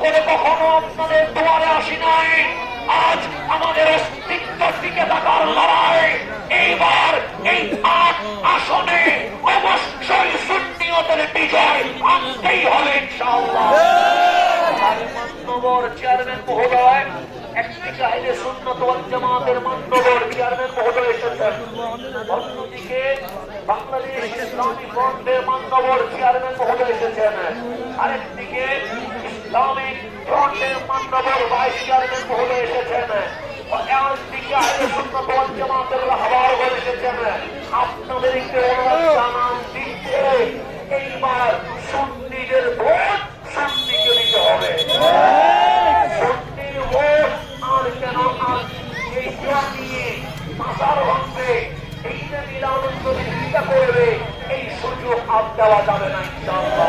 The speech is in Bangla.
করে কখনো আপনাদের দুয়ারে আসি নাই। আজ আমাদের অস্তিত্ব টিকে থাকার লড়াই। এইবার এই ৮ আসনে অবশ্যই সুন্নিয়তের বিজয় আনতেই হবে ইনশাআল্লাহ। মান্যবর চেয়ারম্যান মহোদয়, একদিকে আহলে সুন্নাত ওয়াল জামাতের মান্যবর চেয়ারম্যান মহোদয় এসেছেন, অন্যদিকে বাংলাদেশ ইসলামী ফ্রন্টের মান্যবর চেয়ারম্যান মহোদয় এসেছেন, আরেকদিকে ইসলামিক ফ্রন্টের মান্যবর ভাইস চেয়ারম্যান মহোদয় এসেছেন, একদিকে আহলে সুন্নাত ওয়াল জামাতের রাহবার এসেছেন। আপনাদেরকে অনুরোধ জানান দিচ্ছে, এইবার সুন্নিদের ভোট সুন্নিকে দিতে হবে। সুন্নির ভোট আর কেন আজ এই নিয়ে মাথার ভাঙবে, এই যে মিলাদুন নবীর চিন্তা করবে, এই সুযোগ আর দেওয়া যাবে না ইনশাআল্লাহ।